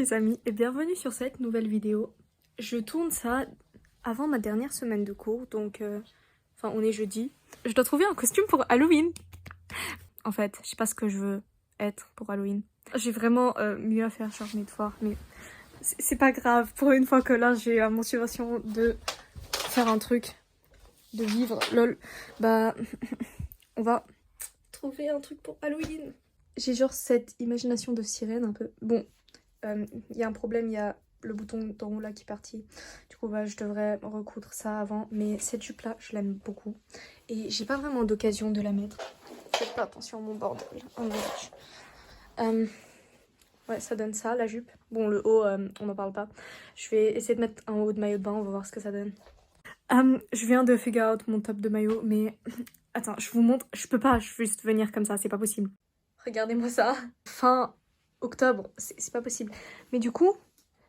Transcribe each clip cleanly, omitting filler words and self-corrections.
les amis et bienvenue sur cette nouvelle vidéo. Je tourne ça avant ma dernière semaine de cours, donc enfin on est jeudi. Je dois trouver un costume pour Halloween. En fait, je sais pas ce que je veux être pour Halloween. J'ai vraiment mieux à faire, genre mes devoirs, mais c'est pas grave. Pour une fois que là j'ai la motivation de faire un truc, de vivre, lol, bah on va trouver un truc pour Halloween. J'ai genre cette imagination de sirène un peu. Bon, il y a un problème, il y a le bouton d'en haut là qui est parti. Du coup, bah, je devrais recoudre ça avant. Mais cette jupe là, je l'aime beaucoup. Et j'ai pas vraiment d'occasion de la mettre. Faites pas attention à mon bordel. Ouais, ça donne ça, la jupe. Bon, le haut, on n'en parle pas. Je vais essayer de mettre un haut de maillot de bain, on va voir ce que ça donne. Je viens de figure out mon top de maillot, mais... Attends, je vous montre. Je peux pas juste venir comme ça, c'est pas possible. Regardez-moi ça. Fin octobre, c'est pas possible. Mais du coup,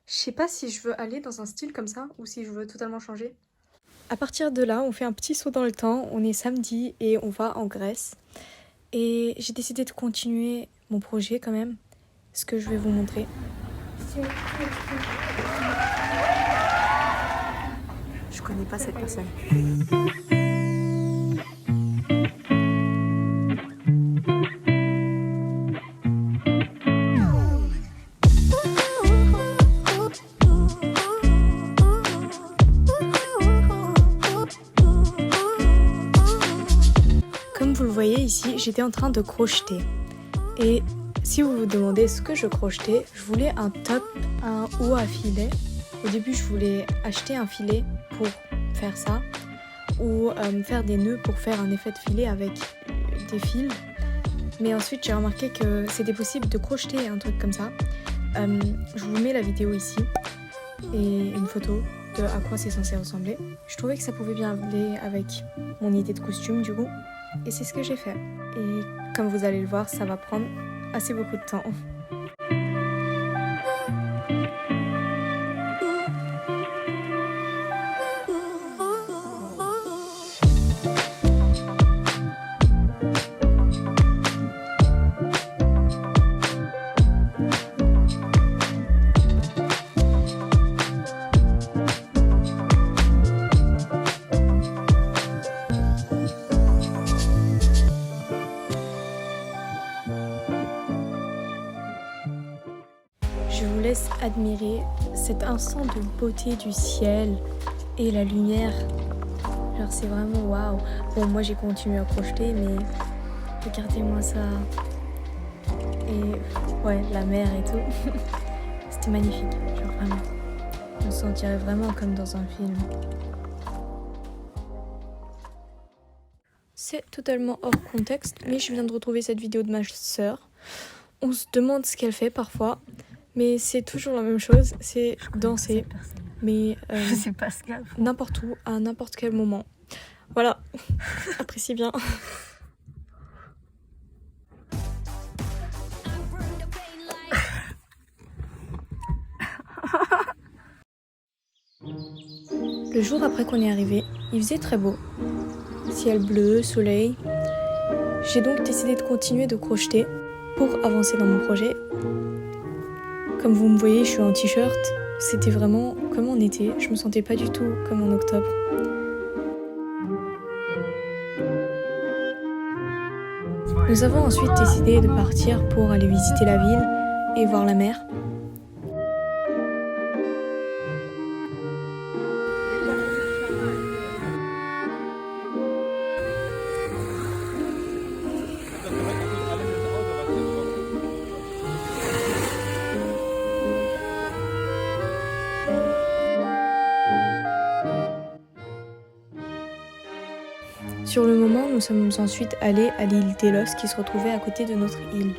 je sais pas si je veux aller dans un style comme ça ou si je veux totalement changer. À partir de là, on fait un petit saut dans le temps. On est samedi et on va en Grèce. Et j'ai décidé de continuer mon projet quand même. Ce que je vais vous montrer. Je connais pas cette personne. Comme vous le voyez ici, j'étais en train de crocheter. Et si vous vous demandez ce que je crochetais, je voulais un top, un haut à filet. Au début, je voulais acheter un filet pour faire ça, ou faire des nœuds pour faire un effet de filet avec des fils. Mais ensuite, j'ai remarqué que c'était possible de crocheter un truc comme ça. Je vous mets la vidéo ici et une photo de à quoi c'est censé ressembler. Je trouvais que ça pouvait bien aller avec mon idée de costume du coup. Et c'est ce que j'ai fait. Et comme vous allez le voir, ça va prendre assez beaucoup de temps. Je vous laisse admirer cet instant de beauté du ciel et la lumière. Genre c'est vraiment waouh. Bon, moi j'ai continué à crocheter, mais regardez-moi ça. Et ouais, la mer et tout. C'était magnifique, genre vraiment. On se sentirait vraiment comme dans un film. C'est totalement hors contexte, mais je viens de retrouver cette vidéo de ma sœur. On se demande ce qu'elle fait parfois. Mais c'est toujours la même chose, c'est danser, mais je sais pas ce qu'elle fait. N'importe où, à n'importe quel moment. Voilà, appréciez bien. Le jour après qu'on est arrivé, il faisait très beau. Ciel bleu, soleil. J'ai donc décidé de continuer de crocheter pour avancer dans mon projet. Comme vous me voyez, je suis en t-shirt. C'était vraiment comme en été. Je me sentais pas du tout comme en octobre. Nous avons ensuite décidé de partir pour aller visiter la ville et voir la mer. Sur le moment, nous sommes ensuite allés à l'île Délos qui se retrouvait à côté de notre île,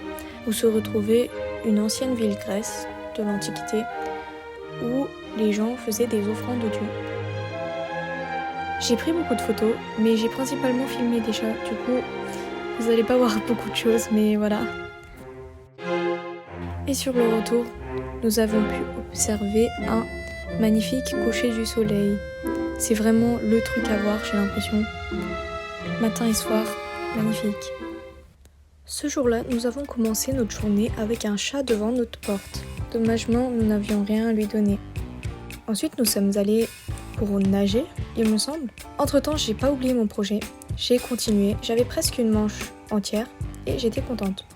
où se retrouvait une ancienne ville grecque de l'Antiquité, où les gens faisaient des offrandes aux dieux. J'ai pris beaucoup de photos, mais j'ai principalement filmé des chats, du coup, vous n'allez pas voir beaucoup de choses, mais voilà. Et sur le retour, nous avons pu observer un magnifique coucher du soleil. C'est vraiment le truc à voir, j'ai l'impression. Matin et soir, magnifique. Ce jour-là, nous avons commencé notre journée avec un chat devant notre porte. Dommagement, nous n'avions rien à lui donner. Ensuite, nous sommes allés pour nager, il me semble. Entre-temps, j'ai pas oublié mon projet. J'ai continué, j'avais presque une manche entière et j'étais contente.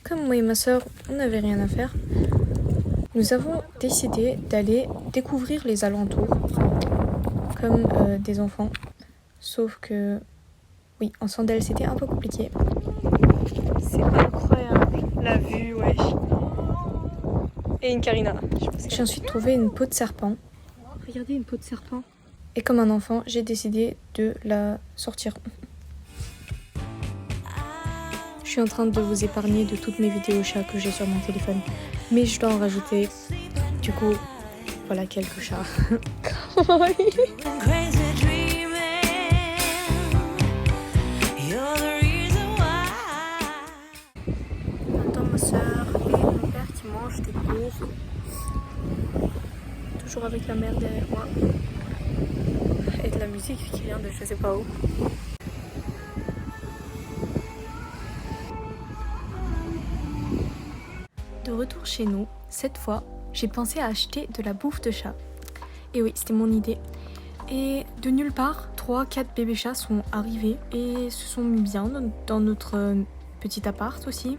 Comme moi et ma sœur, on n'avait rien à faire, nous avons décidé d'aller découvrir les alentours comme des enfants. Sauf que, oui, en sandales, c'était un peu compliqué. C'est incroyable, la vue, wesh. Et une Karina. J'ai ensuite trouvé une peau de serpent. Regardez, une peau de serpent. Et comme un enfant, j'ai décidé de la sortir. Je suis en train de vous épargner de toutes mes vidéos chats que j'ai sur mon téléphone. Mais je dois en rajouter. Du coup, voilà quelques chats. J'entends ma soeur et mon père qui mangent des cours. Toujours avec la mère derrière moi. Et de la musique qui vient de je sais pas où. De retour chez nous, cette fois, j'ai pensé à acheter de la bouffe de chat. Et oui, c'était mon idée. Et de nulle part, 3-4 bébés chats sont arrivés et se sont mis bien dans notre petit appart aussi.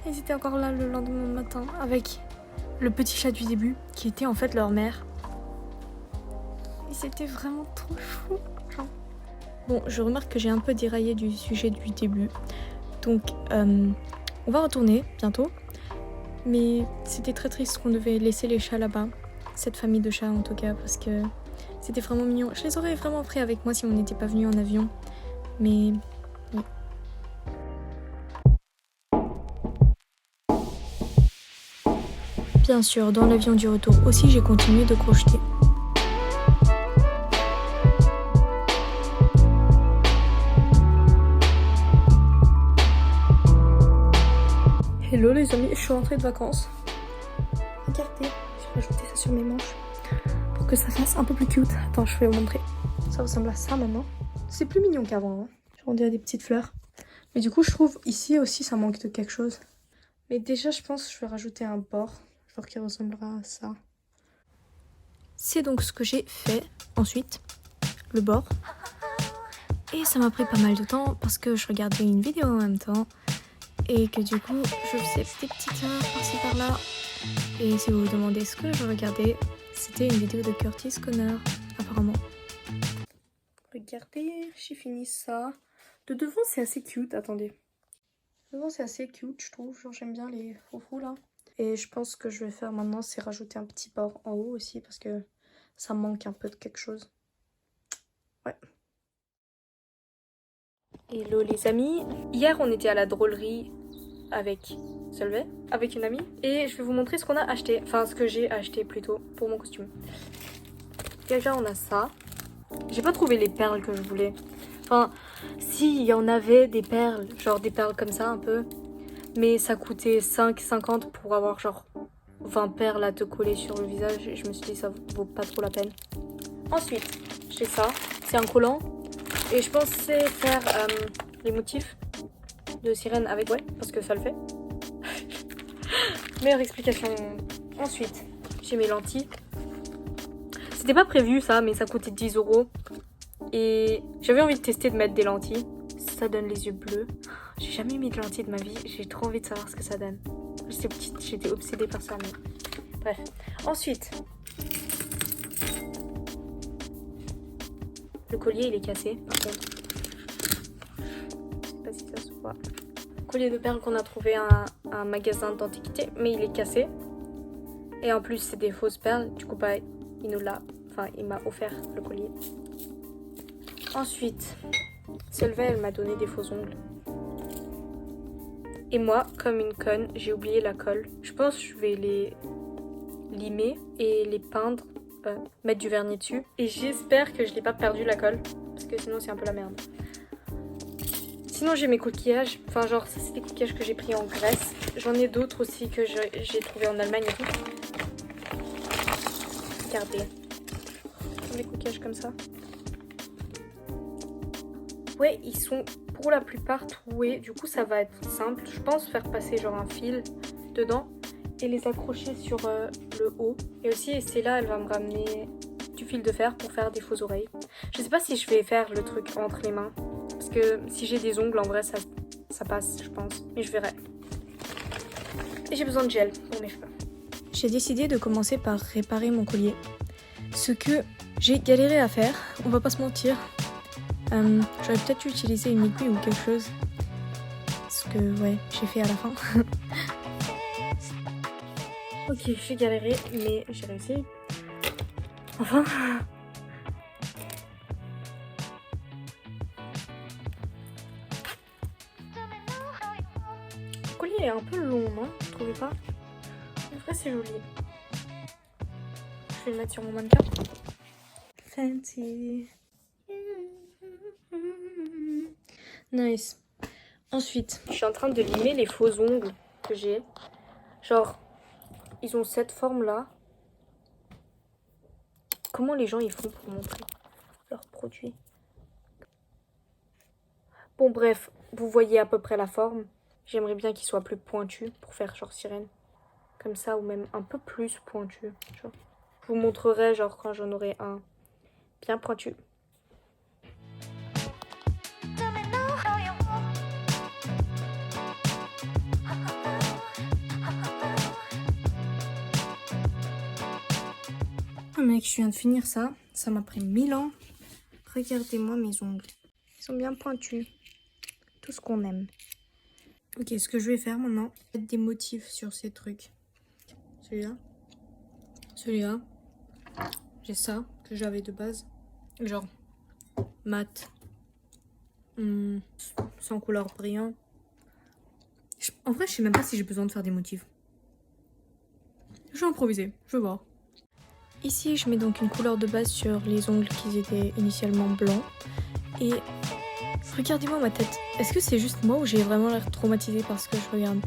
Ils étaient encore là le lendemain matin avec le petit chat du début qui était en fait leur mère. Et c'était vraiment trop chou. Bon, je remarque que j'ai un peu déraillé du sujet du début. Donc, on va retourner bientôt. Mais c'était très triste qu'on devait laisser les chats là-bas. Cette famille de chats en tout cas, parce que c'était vraiment mignon. Je les aurais vraiment pris avec moi si on n'était pas venu en avion. Mais oui. Bien sûr, dans l'avion du retour aussi, j'ai continué de crocheter. Hello les amis, je suis rentrée de vacances. Regardez, j'ai rajouté ça sur mes manches pour que ça fasse un peu plus cute. Attends, je vais vous montrer. Ça ressemble à ça maintenant. C'est plus mignon qu'avant. Hein. On dirait des petites fleurs. Mais du coup, je trouve ici aussi ça manque de quelque chose. Mais déjà, je pense que je vais rajouter un bord. Genre qui ressemblera à ça. C'est donc ce que j'ai fait ensuite. Le bord. Et ça m'a pris pas mal de temps parce que je regardais une vidéo en même temps. Et que du coup, je faisais des petites erreurs par-ci par-là. Et si vous vous demandez ce que je regardais, c'était une vidéo de Curtis Connor, apparemment. Regardez, j'ai fini ça. De devant, c'est assez cute, attendez. De devant, c'est assez cute, je trouve. Genre, j'aime bien les froufrous, là. Et je pense que je vais faire maintenant, c'est rajouter un petit bord en haut aussi, parce que ça manque un peu de quelque chose. Ouais. Hello les amis. Hier, on était à la drôlerie avec Solvay, avec une amie. Et je vais vous montrer ce qu'on a acheté. Enfin, ce que j'ai acheté plutôt pour mon costume. Déjà, on a ça. J'ai pas trouvé les perles que je voulais. Enfin, si, il y en avait des perles. Genre des perles comme ça, un peu. Mais ça coûtait 5,50 pour avoir genre 20 perles à te coller sur le visage. Et je me suis dit, ça vaut pas trop la peine. Ensuite, j'ai ça. C'est un collant. Et je pensais faire les motifs de sirène avec ouais, parce que ça le fait. Meilleure explication. Ensuite, j'ai mes lentilles. C'était pas prévu ça, mais ça coûtait 10 €. Et j'avais envie de tester de mettre des lentilles. Ça donne les yeux bleus. J'ai jamais mis de lentilles de ma vie. J'ai trop envie de savoir ce que ça donne. J'étais petite, j'étais obsédée par ça. Mais... bref. Ensuite, le collier il est cassé par contre. Je sais pas si ça se voit. Collier de perles qu'on a trouvé à un magasin d'antiquité, mais il est cassé. Et en plus c'est des fausses perles. Du coup bah il m'a offert le collier. Ensuite, Solvay elle m'a donné des faux ongles. Et moi, comme une conne, j'ai oublié la colle. Je pense que je vais les limer et les peindre, mettre du vernis dessus. Et j'espère que je n'ai pas perdu la colle, parce que sinon c'est un peu la merde. Sinon j'ai mes coquillages, enfin genre ça c'est des coquillages que j'ai pris en Grèce. J'en ai d'autres aussi que j'ai trouvé en Allemagne et tout. Regardez, des coquillages comme ça. Ouais, ils sont pour la plupart troués, du coup ça va être simple. Je pense faire passer genre un fil dedans et les accrocher sur le haut. Et aussi Stella elle va me ramener du fil de fer pour faire des faux oreilles. Je sais pas si je vais faire le truc entre les mains. Parce que si j'ai des ongles, en vrai, ça passe, je pense. Mais je verrai. Et j'ai besoin de gel pour mes cheveux. J'ai décidé de commencer par réparer mon collier. Ce que j'ai galéré à faire, on va pas se mentir. J'aurais peut-être utilisé une aiguille ou quelque chose. Ce que, ouais, j'ai fait à la fin. Ok, j'ai galéré, mais j'ai réussi. Enfin... Le collier est un peu long, non? Vous trouvez pas? En vrai, c'est joli. Je vais le mettre sur mon mannequin. Fancy. Nice. Ensuite, je suis en train de limer les faux ongles que j'ai. Genre, ils ont cette forme-là. Comment les gens ils font pour montrer leurs produits? Bon, bref, vous voyez à peu près la forme. J'aimerais bien qu'il soit plus pointu pour faire genre sirène. Comme ça, ou même un peu plus pointu. Genre. Je vous montrerai genre quand j'en aurai un bien pointu. Oh mec, je viens de finir ça. Ça m'a pris 1000 ans. Regardez-moi mes ongles. Ils sont bien pointus. Tout ce qu'on aime. Ok, ce que je vais faire maintenant, mettre des motifs sur ces trucs. Celui-là. Celui-là. J'ai ça que j'avais de base. Genre mat. Sans couleur brillant. En vrai, je sais même pas si j'ai besoin de faire des motifs. Je vais improviser. Je vais voir. Ici, je mets donc une couleur de base sur les ongles qui étaient initialement blancs. Et regardez-moi ma tête. Est-ce que c'est juste moi ou j'ai vraiment l'air traumatisée parce que je regarde?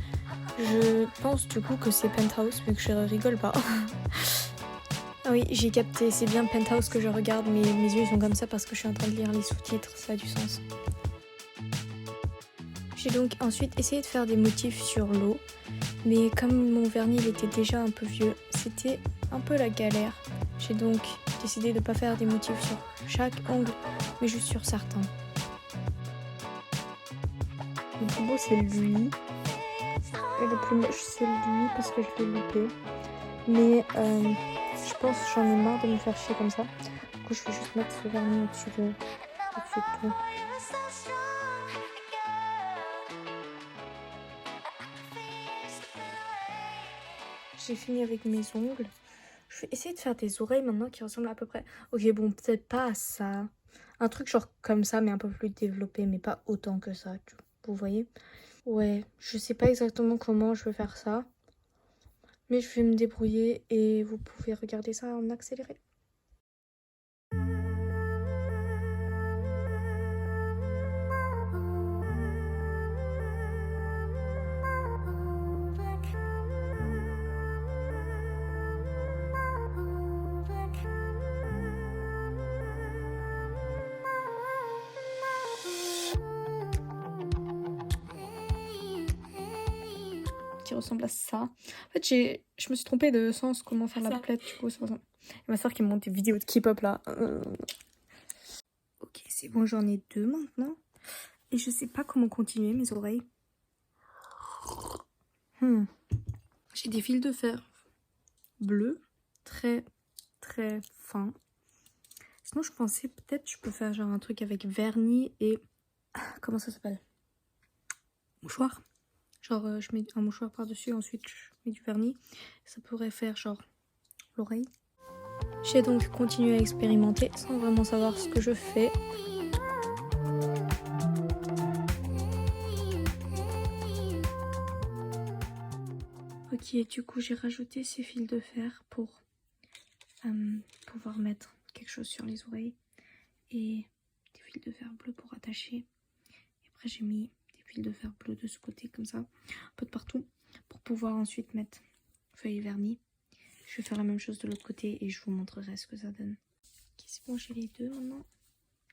Je pense du coup que c'est Penthouse vu que je rigole pas. Ah oui, j'ai capté. C'est bien Penthouse que je regarde mais mes yeux ils sont comme ça parce que je suis en train de lire les sous-titres. Ça a du sens. J'ai donc ensuite essayé de faire des motifs sur l'eau. Mais comme mon vernis il était déjà un peu vieux, c'était un peu la galère. J'ai donc décidé de ne pas faire des motifs sur chaque ongle, mais juste sur certains. Le plus beau c'est lui. Et le plus moche c'est lui parce que je l'ai loupé. Mais je pense que j'en ai marre de me faire chier comme ça. Du coup je vais juste mettre ce vernis au-dessus de tout. J'ai fini avec mes ongles. Je vais essayer de faire des oreilles maintenant qui ressemblent à peu près... Ok, bon, peut-être pas à ça. Un truc genre comme ça, mais un peu plus développé, mais pas autant que ça. Vous voyez? Ouais, je sais pas exactement comment je vais faire ça. Mais je vais me débrouiller et vous pouvez regarder ça en accéléré. Qui ressemble à ça. En fait, je me suis trompée de sens comment faire la plaide. Du coup, c'est pour ça. Et ma soeur qui me montre des vidéos de K-pop là. Ok, c'est bon, j'en ai 2 maintenant. Et je sais pas comment continuer mes oreilles. J'ai des fils de fer bleus, très très fins. Sinon, je pensais peut-être je peux faire genre un truc avec vernis et... Comment ça s'appelle? Mouchoir. Genre, je mets un mouchoir par-dessus, ensuite je mets du vernis. Ça pourrait faire genre l'oreille. J'ai donc continué à expérimenter sans vraiment savoir ce que je fais. Ok, du coup j'ai rajouté ces fils de fer pour pouvoir mettre quelque chose sur les oreilles. Et des fils de fer bleus pour attacher. Et Après j'ai mis des fils de fer bleu de ce côté comme ça, un peu de partout, pour pouvoir ensuite mettre feuille et vernis. Je vais faire la même chose de l'autre côté et je vous montrerai ce que ça donne. Ok, c'est bon, j'ai les deux maintenant.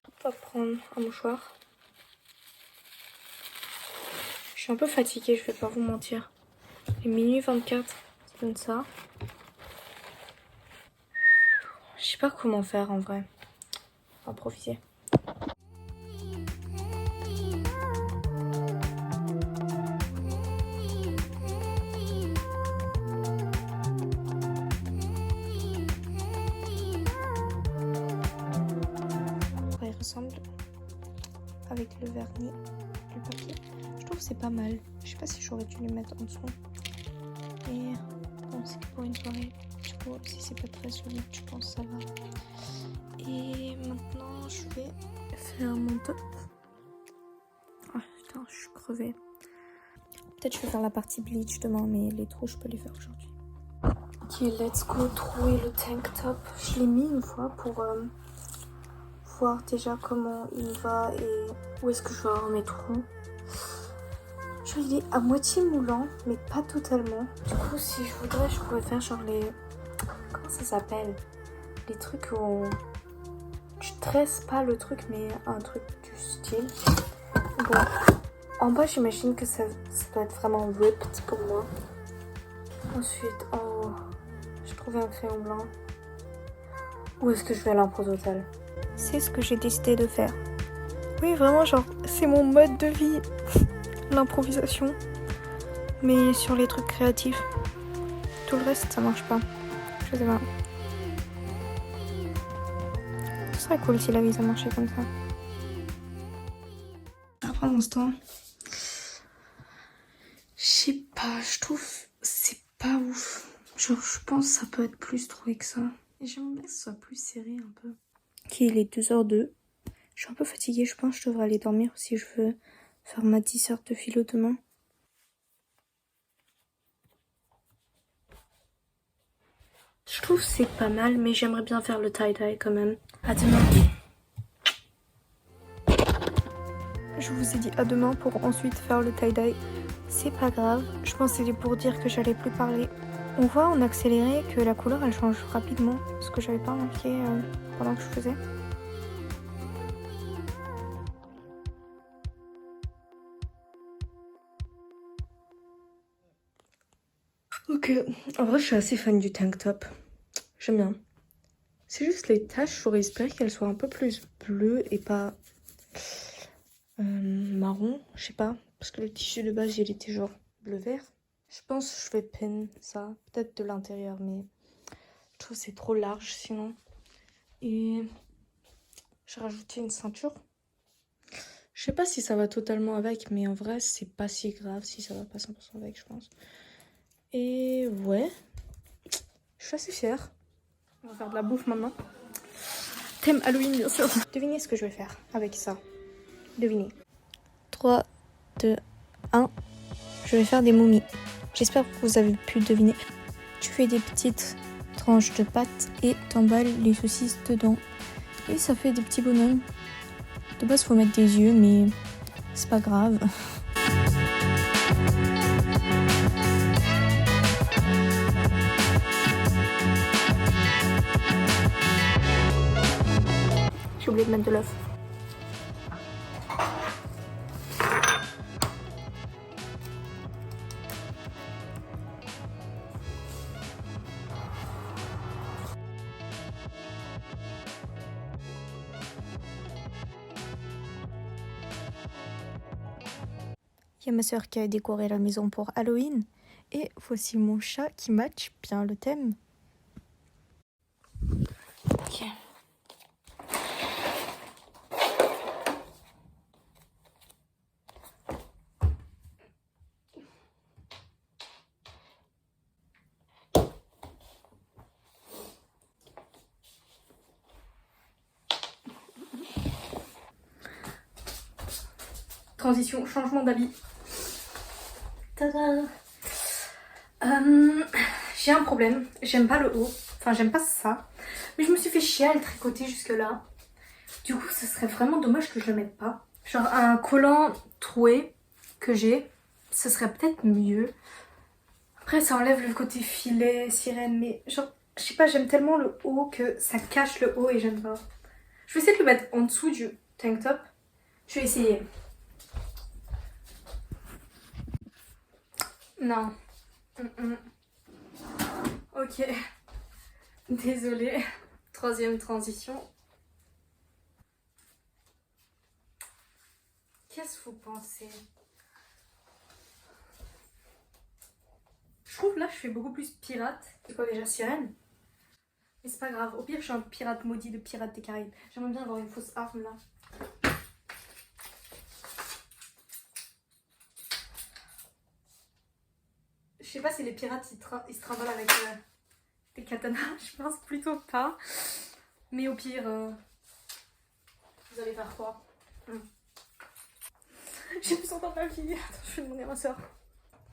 On va prendre un mouchoir. Je suis un peu fatiguée, je vais pas vous mentir. Il est minuit 24, ça donne ça. Je sais pas comment faire en vrai. On va improviser. Il ressemble avec le vernis du papier. Je trouve que c'est pas mal. Je sais pas si j'aurais dû le mettre en dessous. Mais bon, c'est que pour une soirée. Du coup, si c'est pas très solide, je pense que ça va. Et maintenant, je vais faire mon top. Ah putain, je suis crevée. Peut-être je vais faire la partie bleach demain, mais les trous, je peux les faire aujourd'hui. Ok, let's go trouver le tank top. Je l'ai mis une fois pour voir déjà comment il va et où est-ce que je vais avoir mes trous. Genre il est à moitié moulant mais pas totalement. Du coup si je voudrais je pourrais faire genre les... Comment ça s'appelle? Les trucs où tu tresses pas le truc mais un truc du style. Bon, en bas j'imagine que ça doit être vraiment ripped pour moi. Ensuite en haut, j'ai trouvé un crayon blanc. Où est-ce que je vais à l'impro totale? C'est ce que j'ai décidé de faire. Oui, vraiment, genre, c'est mon mode de vie, l'improvisation. Mais sur les trucs créatifs. Tout le reste, ça marche pas. Je sais pas. Ce serait cool si la vie, ça marchait comme ça. Après l'instant, je sais pas, je trouve c'est pas ouf. Genre, je pense que ça peut être plus troué que ça. Et j'aimerais que ce soit plus serré un peu. Ok, il est 2h02. Je suis un peu fatiguée, je pense que je devrais aller dormir si je veux faire ma 10 heures de philo demain. Je trouve que c'est pas mal, mais j'aimerais bien faire le tie-dye quand même. À demain. Je vous ai dit à demain pour ensuite faire le tie-dye. C'est pas grave, je pense que c'était pour dire que j'allais plus parler. On voit en accéléré que la couleur elle change rapidement, ce que j'avais pas remarqué pendant que je faisais. Ok, en vrai je suis assez fan du tank top. J'aime bien. C'est juste les taches, j'aurais espéré qu'elles soient un peu plus bleues et pas marron, je sais pas. Parce que le tissu de base il était genre bleu-vert. Je pense que je vais pin ça, peut-être de l'intérieur, mais je trouve que c'est trop large sinon. Et j'ai rajouté une ceinture. Je sais pas si ça va totalement avec, mais en vrai c'est pas si grave si ça va pas 100% avec, je pense. Et ouais, je suis assez fière. On va faire de la bouffe maintenant. Thème Halloween bien sûr. Devinez ce que je vais faire avec ça. Devinez. 3, 2, 1. Je vais faire des momies. J'espère que vous avez pu deviner. Tu fais des petites tranches de pâte et t'emballes les saucisses dedans. Et ça fait des petits bonhommes. De base, faut mettre des yeux, mais c'est pas grave. J'ai oublié de mettre de l'œuf. Il y a ma soeur qui a décoré la maison pour Halloween. Et voici mon chat qui match bien le thème. Ok. Transition, changement d'habit. Tada! J'ai un problème, j'aime pas le haut, enfin j'aime pas ça, mais je me suis fait chier à le tricoter jusque là. Du coup ce serait vraiment dommage que je le mette pas. Genre un collant troué que j'ai, ce serait peut-être mieux. Après ça enlève le côté filet, sirène, mais genre, je sais pas, j'aime tellement le haut que ça cache le haut et j'aime pas. Je vais essayer de le mettre en dessous du tank top. Je vais essayer. Non. Ok. Désolée. Troisième transition. Qu'est-ce que vous pensez? Je trouve là je fais beaucoup plus pirate. C'est quoi déjà, sirène? Mais c'est pas grave. Au pire je suis un pirate maudit de Pirates des Caraïbes. J'aimerais bien avoir une fausse arme là. Je sais pas si les pirates ils se trimballent avec des katanas. Je pense plutôt pas. Mais au pire, vous allez faire quoi? J'ai besoin dans ma vie. Attends, je vais demander à ma soeur.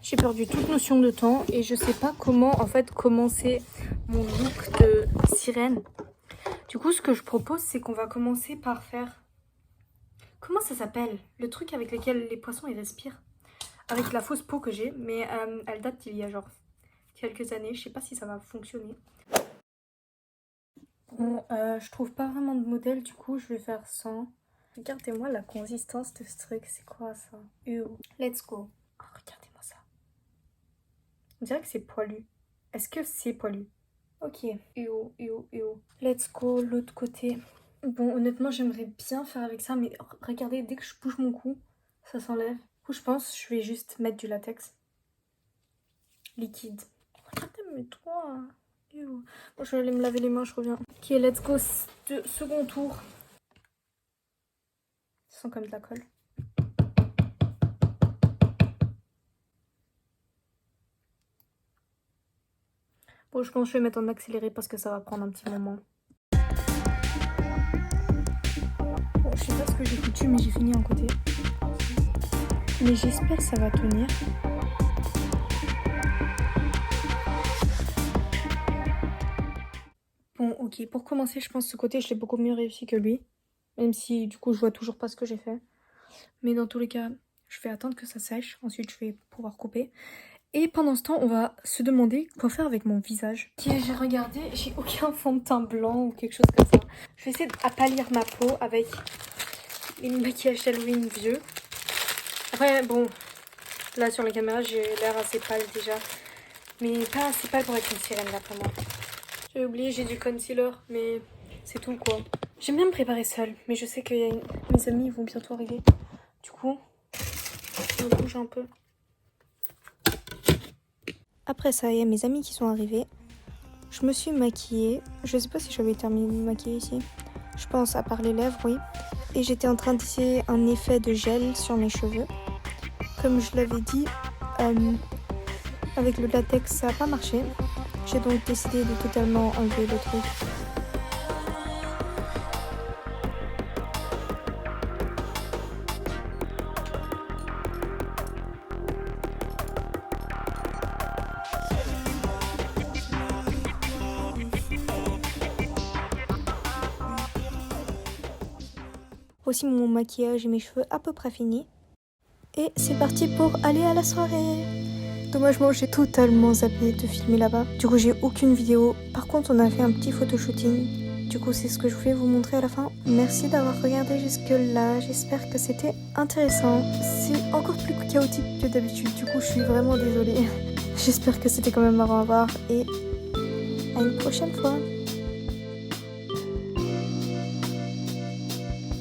J'ai perdu toute notion de temps et je sais pas comment en fait commencer mon look de sirène. Du coup, ce que je propose, c'est qu'on va commencer par faire... Comment ça s'appelle? Le truc avec lequel les poissons ils respirent. Avec la fausse peau que j'ai, mais elle date d'il y a genre quelques années. Je sais pas si ça va fonctionner. Bon, je trouve pas vraiment de modèle, du coup, je vais faire sans. Regardez-moi la consistance de ce truc, c'est quoi ça? Let's go. Oh, regardez-moi ça. On dirait que c'est poilu. Est-ce que c'est poilu? Ok. Let's go, l'autre côté. Bon, honnêtement, j'aimerais bien faire avec ça, mais regardez, dès que je bouge mon cou, ça s'enlève. Du coup, je pense que je vais juste mettre du latex. Liquide. Regardez mes doigts. Bon, je vais aller me laver les mains, je reviens. Ok, let's go, second tour. Ça sent comme de la colle. Bon, je pense que je vais mettre en accéléré parce que ça va prendre un petit moment. Bon, je sais pas ce que j'ai foutu, mais j'ai fini un côté. Mais j'espère que ça va tenir. Bon, ok, pour commencer, je pense que ce côté, je l'ai beaucoup mieux réussi que lui. Même si, du coup, je vois toujours pas ce que j'ai fait. Mais dans tous les cas, je vais attendre que ça sèche. Ensuite, je vais pouvoir couper. Et pendant ce temps, on va se demander quoi faire avec mon visage. Ok, j'ai regardé, j'ai aucun fond de teint blanc ou quelque chose comme ça. Je vais essayer d'appalir ma peau avec les maquillages d'Halloween vieux. Après, bon, là sur la caméra, j'ai l'air assez pâle déjà. Mais pas assez pâle pour être une sirène, là, vraiment. J'ai oublié, j'ai du concealer, mais c'est tout, quoi. J'aime bien me préparer seule, mais je sais que mes amis vont bientôt arriver. Du coup, je bouge un peu. Après ça, il y a mes amis qui sont arrivés. Je me suis maquillée. Je sais pas si j'avais terminé de me maquiller ici. Je pense à part les lèvres, oui. Et j'étais en train d'essayer un effet de gel sur mes cheveux. Comme je l'avais dit, avec le latex, ça n'a pas marché. J'ai donc décidé de totalement enlever le truc. Voici mon maquillage et mes cheveux à peu près finis. Et c'est parti pour aller à la soirée. Dommagement, j'ai totalement zappé de filmer là-bas. Du coup, j'ai aucune vidéo. Par contre, on a fait un petit photoshooting. Du coup, c'est ce que je voulais vous montrer à la fin. Merci d'avoir regardé jusque-là. J'espère que c'était intéressant. C'est encore plus chaotique que d'habitude. Du coup, je suis vraiment désolée. J'espère que c'était quand même marrant à voir. Et à une prochaine fois.